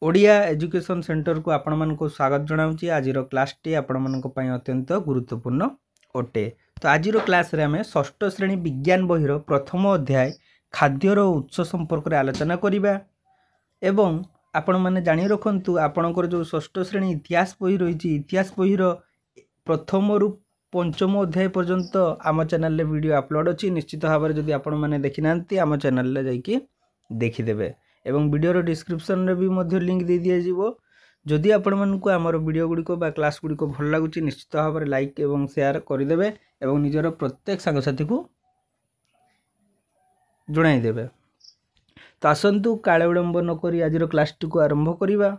Odia education centre को आपण मानक स्वागत जनाऊँगी। आज क्लासटी आपण मानक पई अत्यंत गुरुत्वपूर्ण अटे। तो आज क्लास रे आमे षष्ठ श्रेणी विज्ञान बहिर प्रथम अध्याय खाद्यर उत्स संपर्क रे आलोचना करिबा। एवं आपण माने जानि रखंतु आपणकर जो षष्ठ श्रेणी इतिहास बही रही इतिहास बहिर प्रथम रु पंचम अध्याय पर्यंत आम चैनल रे वीडियो अपलोड अछि। निश्चित भाव में जदि आपण माने देखि नांती आम चैनल रे जाइकी देखिदेबे एवं वीडियो डिस्क्रिप्शन रे भी मध्य लिंक दे दिया जीवो। जदि आपण मानकु हमर वीडियो गुड़िक बा क्लास गुड़िक भल लागुची निश्चित भाव में लाइक एवं शेयर करदेवे एवं निजर प्रत्येक सांगसाथी को जणाई देबे। तो आसंतु काले विलंब नक आज क्लास टी को आरंभ करिबा।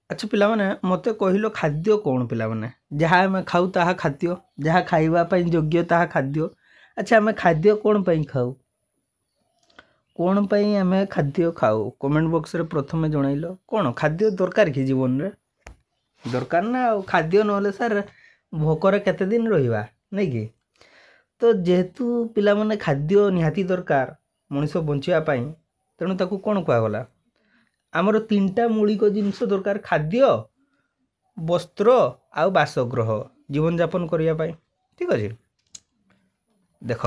अच्छा पिला माने मते कहिलो खाद्य कौन पिला माने जहाँ आम खाऊ ताहा खाद्य जहाँ खाइबा पई योग्य ताहा खाद्य। अच्छा आम खाद्य कौन पई खाऊ कौन पई आम खाद्य खाऊ कमेंट बॉक्स रे प्रथमे जणाइलो कौन खाद्य दरकार कि जीवन रे दरकार ना खाद्य नले सर भोकर केते दिन रहिबा नहीं कि। तो जेहेतु पिला माने खाद्य निहाती दरकार मनुष्य बंचिया पई तेणु ताकू कौन कुआ गला आमर तीनटा मौलिक जिनस दरकार खाद्य वस्त्र आउ बासगृह जीवन यापन करिया पई। ठीक अछि देख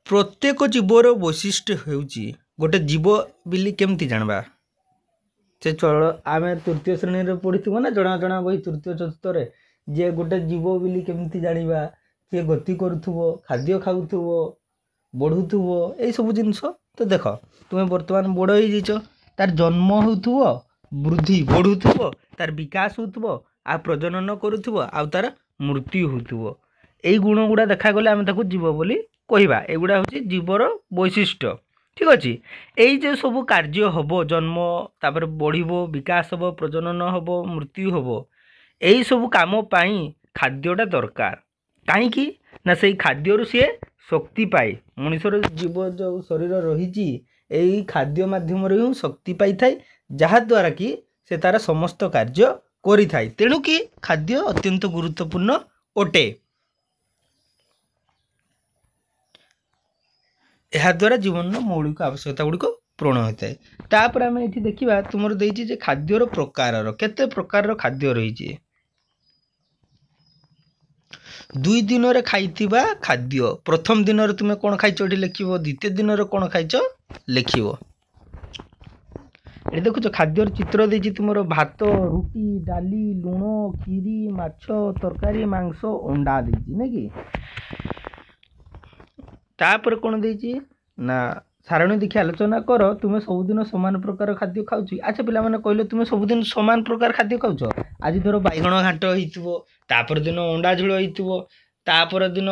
प्रत्येक जीवर वैशिष्ट्य होउची गोटे जीव बिली केमती जानबा से चल आम तृतीय श्रेणी रे पढ़ी ना जना जना बही तृतीय चतुर्थ रे जे गोटे जीव बिली केमती जानिबा सी गति करूथुबो खाद्य खाउथुबो बढ़ुथुबो एई सब जिनस। तो देख तुम्हें वर्तमान बड़ हो जाइछ तार जन्म होथुबो वृद्धि बढ़ुथुबो तार विकास होथुबो आ प्रजनन करूथुबो आ तार मृत्यु होथुबो एई गुण गुड़ा देखा गले आम ताकू जीव बोली कहवा एगुड़ा हूँ जीवर वैशिष्ट्य। ठीक अच्छे यही जे सब कार्य हम जन्म तापर बढ़ो विकास हम प्रजनन हम मृत्यु हम यही सब कम खाद्यटा दरकार कहीं ना से खाद्य सी शक्ति पाए मनुष्यर जीव जो शरीर रही यही खाद्य मध्यम ही शक्ति पाई थाए जहाद्वारा कि से तार समस्त कार्य करि थाए। तेणु कि खाद्य अत्यंत गुरुत्वपूर्ण अटे। यह द्वारा जीवन मौलिक आवश्यकता गुड़िक पूर्ण होता है। तापर आम ये देखा तुम देजी खाद्यर प्रकार केते प्रकार खाद्य रही दुई दिन रे खाइथिबा खाद्य प्रथम दिन रे तुमे कौन खाइछ एठी लिखिबो द्वितीय दिन रे कौन खाइछ लिखिबो। ये देखो खाद्यर चित्र देछि तुमर भात रुटी डाली लुण खीरी माछ तरकारी मांस अंडा देछि नै कि। तापर कौन देछि ना सारणी देखि आलोचना कर तुम सबुदिन समान प्रकार खाद्य खाऊछि। अच्छा पिला माने कहले तुम सबुदिन समान प्रकार खाद्य खाऊछ आज धर बैगण घाट होइतबो तापर दिन अंडा झोल होइतबो तापर दिन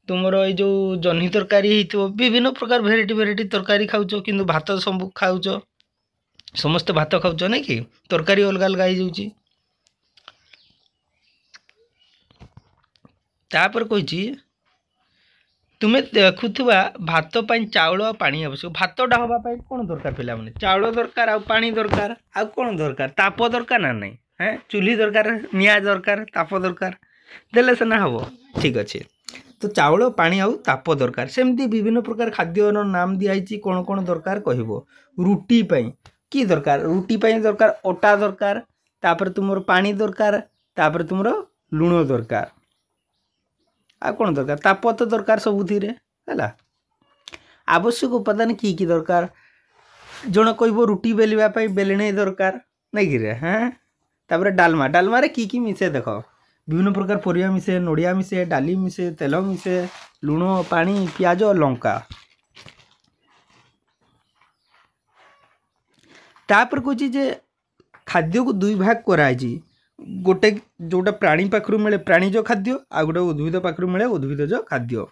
तुमर ए जो जन्ही तरकारी होइतबो विभिन्न प्रकार भेराइटी तरकारी खाऊछ किंतु भात सब खाऊछ समस्त भात खाऊछ नै कि तरकारी अलग अलग हो जाउछि। तापर कहिछि तुम्हें देखुवा भात पाई चाउल पानी आवश्यक भातटा हाँपाई कौन दरकार पिला माने चाउल दरकार आ पानी दरकार आ कौन दरकार ताप दरकार ना नहीं हैं चूल्ही दरकार निआ दरकार ताप दरकार देले से ना हम। ठीक अच्छे तो चाउल पानी आउ ताप दरकार सेमती विभिन्न प्रकार खाद्य नाम दिखाई कौन कौन दरकार कहबो रुटी पाई की दरकार रुटी पाई दरकार अटा दरकार तापर तुमर पानी दरकार तापर तुमर लुण दरकार आ कौन दरकार ताप तो दरकार सबुथि है आवश्यक उपादान की दरकार जन कह रुटी बेलिया बेलणे दरकार नहीं कि हाँ तापर डालमा डालमा रे की मिसे देख विभिन्न प्रकार परिया मिसे नड़िया मिसे डाली मिसे तेल मिसे लुण पानी पियाज लंका। तापर कहछि जे खाद्य को दुई भाग कराई गोटे जोटा प्राणी पाखरु मिले प्राणीज खाद्य आ गोटे उद्भिद पाखरु मिले उद्भिदज खाद्य।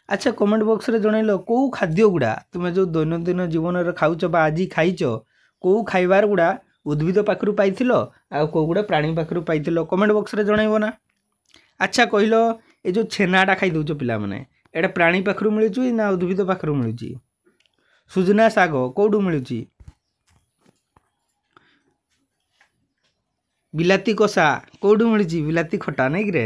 अच्छा कमेंट बॉक्स रे जणैलो को खाद्य गुड़ा तुमे जो दैनंदिन जीवन रे खाउछ बा आज खाइछ को खाइबार गुड़ा उद्भिद पाखरु पाइथिलो आ को गुड़ा प्राणी पाखरु पाइथिलो कमेंट बॉक्स रे जणाइबो ना। अच्छा कहिलो ए जो छेनाटा खाइ दउछ पिला माने एटा प्राणी पाखरु मिलुची ना उद्भिद पाखरु मिलुची सुजना साग कोडू मिलुची बिलाती कषा कौटू मिली बिलाती खटा नहीं कि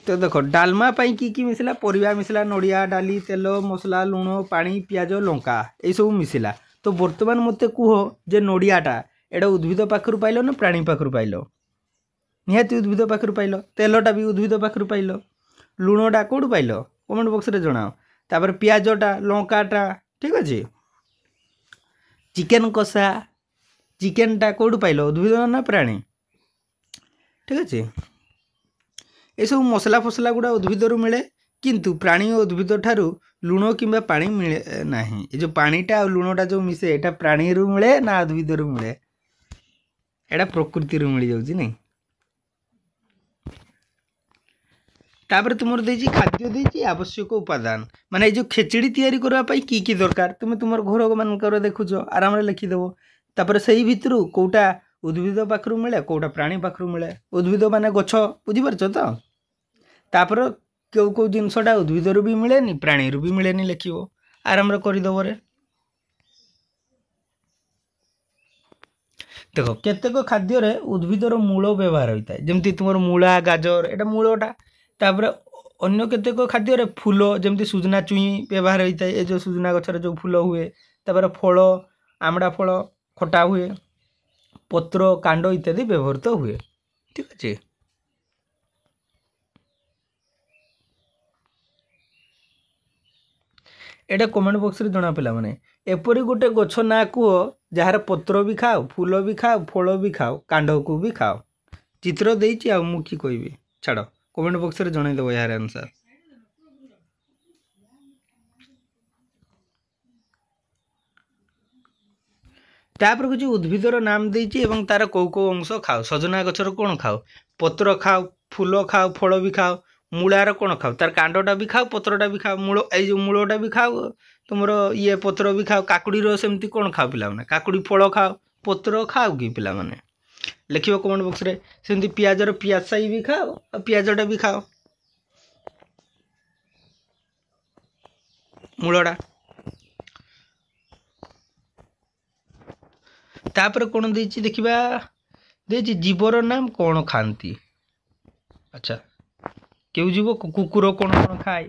तो देख डालमा की मिसला परिवा मिसला नड़िया डाली तेल मसला लुण पानी पियाज लंका ये सब मिसला तो बर्तमान मत कह जे नड़ियाटा एटा उद्भिद पाखर पाइल ना प्राणी पाखर पाइल निहाती उद्भिद पाखर पाइल तेलटा भी उद्भिद पाखर पाइल लुणटा कौटू पाइल कमेंट बॉक्स रे जनाओ तापर पियाजटा लंकाटा ठीक अच्छे चिकेन कषा चिकेनटा कौटू पाइल उद्भिद ना प्राणी ठीक अच्छे ये सब मसला फसला गुड़ा उद्भिद मिले किंतु प्राणी और उद्भिद ठारू लुण किंबा पानी मिले ना ये जो पानीटा और लुणटा जो मिसे एटा प्राणी रु मिले ना उद्भिद रु मिले एटा प्रकृति रु मिल जाउची नहीं तापर तुमर देजी खाद्य देजी आवश्यक उपादान माने जो खेचड़ी तैयारी करबा पई की दरकार तुम तुमर घर मानकर देखुछ आराम रे लिखि देबो तापर सही भितरु कोटा उद्भिद पाखरु मिले कोटा प्राणी पाखरु मिले उद्भिद माने गछ बुझी परछ तो तापर को जिनसटा उद्भिद रु भी मिले नि प्राणी रु भी मिले नि लिखिबो आराम रे करि दबो रे देखो केतेक खाद्य रे उद्भिदर मूल व्यवहार होता है जमती तुम मूला गाजर एटा मूलटा तापर अन्य केतेक खाद्य रे फूल जमती सुजना चुई व्यवहार होता है ये जो सुजना गछर जो फूल हुए तापर फल आमड़ा फल खटा हुए पत्र कांड इत्यादि व्यवहृत हुए ठीक अच्छे एटा कमेंट बॉक्स रे जना पिला माने एपरी गोटे गछ ना कह जार पत्र भी खाओ फूल भी खाओ फल भी खाओ कांड को भी खाओ चित्र देछि आ मु की कहबी छाड़ कमेंट बॉक्स रे जणाई देबो यार आंसर तापर कुछ उद्भिदर नाम देछि एवं तार कौ कौ अंश खाओ सजना गछर कोन खाओ पत्र खाओ फूल खाओ फल भी खाओ मूलार कौन खाओ तार कांडटा भी खाओ पत्रटा भी खाओ मूल ये जो मूलटा भी खाओ तुम ये पत्र भी खाओ काकुड़ी सेमती कौन खाओ पिला माने काकुड़ी फल खाओ पत्र खाओ कि पिला माने लिखिबो कमेंट बॉक्स रे सेमती पियाजर पियासाई भी खाओ और पियाजटा भी खाओ मूलटा तापर कौन देछि देखिबा देछि जीवर नाम कौन खाती अच्छा केउ जीव कुकुर कौन कौन खाए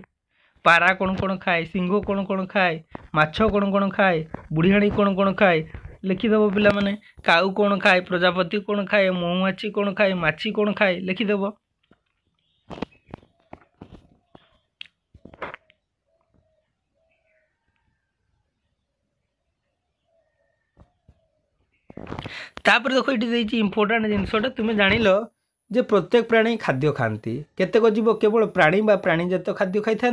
पारा कौन खाए सिंह कौन खाए माछ कौन खाए बुढ़ियाणी कौन खाए लिखिदेव पिला माने काऊ कौन खाए प्रजापति कौन खाए महुमाछी कौन खाए माछी कौन खाए लिखिदेव तापर देखो ये इंपोर्टाट जिनसटा तुम्हें जानिल जे प्रत्येक प्राणी खाद्य खाती केतेक जीव केवल प्राणी बा प्राणीजात खाद्य खाई था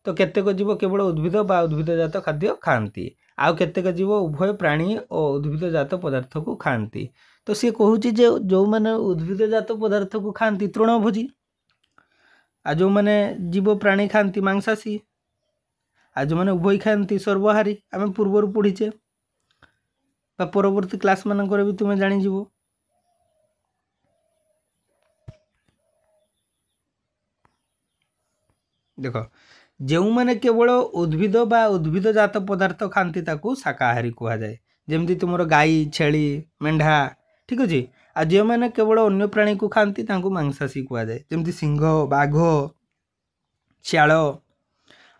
तो केतेक जीव केवल उद्भिद बा उद्भिदजात खाद्य खाती आउ केतेक जीव उभय प्राणी और उद्भिदजात पदार्थ को खाती तो सी कहूँ जो मैंने उद्भिदजात पदार्थ को खाती तृणभोजी आ जो मैंने जीव प्राणी खाती मांसाशी आ जो मैंने उभय खाती सर्वहारी आम पूर्वर पढ़ीचे परवर्ती क्लास मानकर भी तुम्हें जानीज देख जो मैंने केवल उद्भिद बा उद्भिदजात पदार्थ खाती ताकू शाकाहारी कह जाए जमती तुम गाई छेली मेढ़ा ठीक अच्छे आ जो मैंने केवल अन्य प्राणी को खाती मांसाशी कह जाए जमती सिंह बाघ श्याल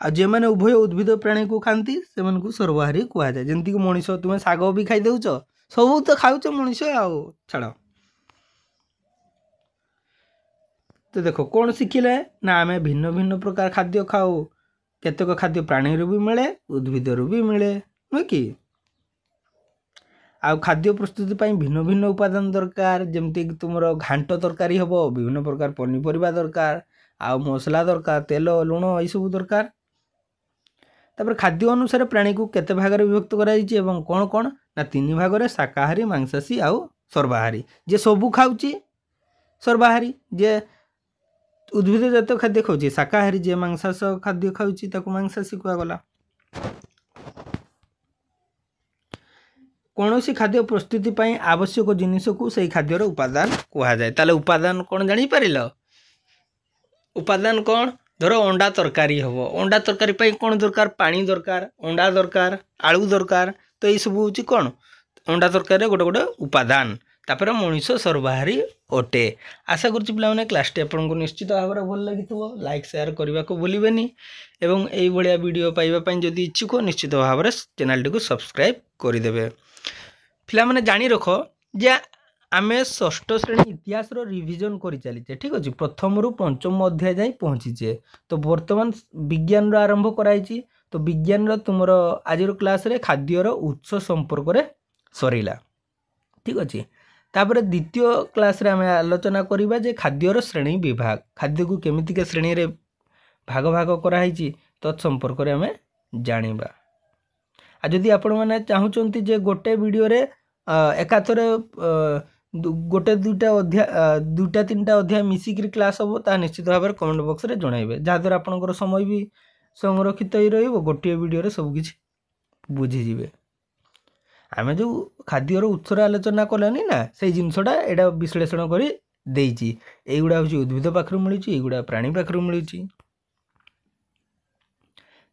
आ जो मैंने उभय उद्भिद प्राणी को खाती से सर्वहारी कह जाए जमती मनीष तुम्हें शाग भी खाई दौच सब तो खाऊच मनीष आउ छाड़ तो देखो कौन शिखिले ना आम भिन्न भिन्न प्रकार खाद्य खाऊ केतेक खाद्य प्राणी भी मिले उद्भिद भी मिले नुह कि आ खाद्य प्रस्तुति ପାଇଁ भिन्न भिन्न उपादान दरकार जमती तुम घांट तरकारी हम विभिन्न प्रकार पनीपरिया दरकार आ मसला दरकार तेल लुण ये सब दरकार तापर खाद्य अनुसार प्राणी को केते भाग में विभक्त कर कौन कौन ना 3 भाग में शाकाहारी मांसाशी आउ सर्वाहारी जे सबू खाऊची सर्वाहारी जे उद्भिदजात खाद्य खाऊँ शाकाहारी जे मांसाश खाद्य खाऊँ मांसाशी कहगला कौन सी खाद्य प्रस्तुति ପାଇଁ आवश्यक जिनिस को सही खाद्यर उपादान कह जाए ताले उपादान कौन जानी पारिल उपादान कौन धर अंडा तरकारी हम अंडा तरकारी ପାଇଁ कौन दरकार पानी दरकार अंडा दरकार आलू दरकार तो ये सब हूँ कौन अंडा तरकारी गोटे गोटे उपादान तापर मनीष सर्वहारी अटे। आशा करुच्ची पे क्लासटी आपको निश्चित भाव में भल लगी लाइक शेयर करने को भूलें एवं यही भाया वीडियो पाइबापी जदि इच्छुक निश्चित भाव में चैनल टी सब्सक्राइब करदे। पिला जानी रख जे आम षष्ठ श्रेणी इतिहास रिविजन कर चलीचे ठीक अच्छे प्रथम रु पंचम अध्याय जाए पहुँचीचे। तो बर्तमान विज्ञान आरंभ कराई तो विज्ञान तुम आज क्लास रे खाद्यर उत्स संपर्क में सरला ठीक अच्छे। तापर द्वितीय क्लास रे आम आलोचना करवा जे खाद्यर श्रेणी विभाग खाद्य को केमितिका श्रेणी रे भाग भाग कराई तत्संपर्क में आम जाना। जदि आपण मैंने चाहूँगी जे गोटे वीडियो रे एकाथरे गोटे दुईटा तीनटा अध्याय मिसिक क्लास हम ता निश्चित भाव में कमेंट बॉक्स रे जणाइबे जहाँद्वारा आपंकर समय भी संरक्षित ही रोटे वीडियो सबकि बुझीजे। आम जो खाद्यर उत्सर आलोचना कलानी ना से जिनसटा यहाँ विश्लेषण कर युवा हूँ उद्भिद पाखु मिलूँ युवा प्राणी पाखु मिलूँ।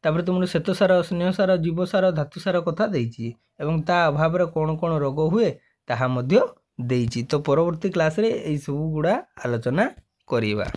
तापर तुम श्वेतसार स्नेहसार जीवसार धातुसार कथा देती एवं ता अभाव कौन कौन रोग हुए ताहा मध्य देती। तो परवर्ती क्लास रे यही सब गुड़ा आलोचना करिबा।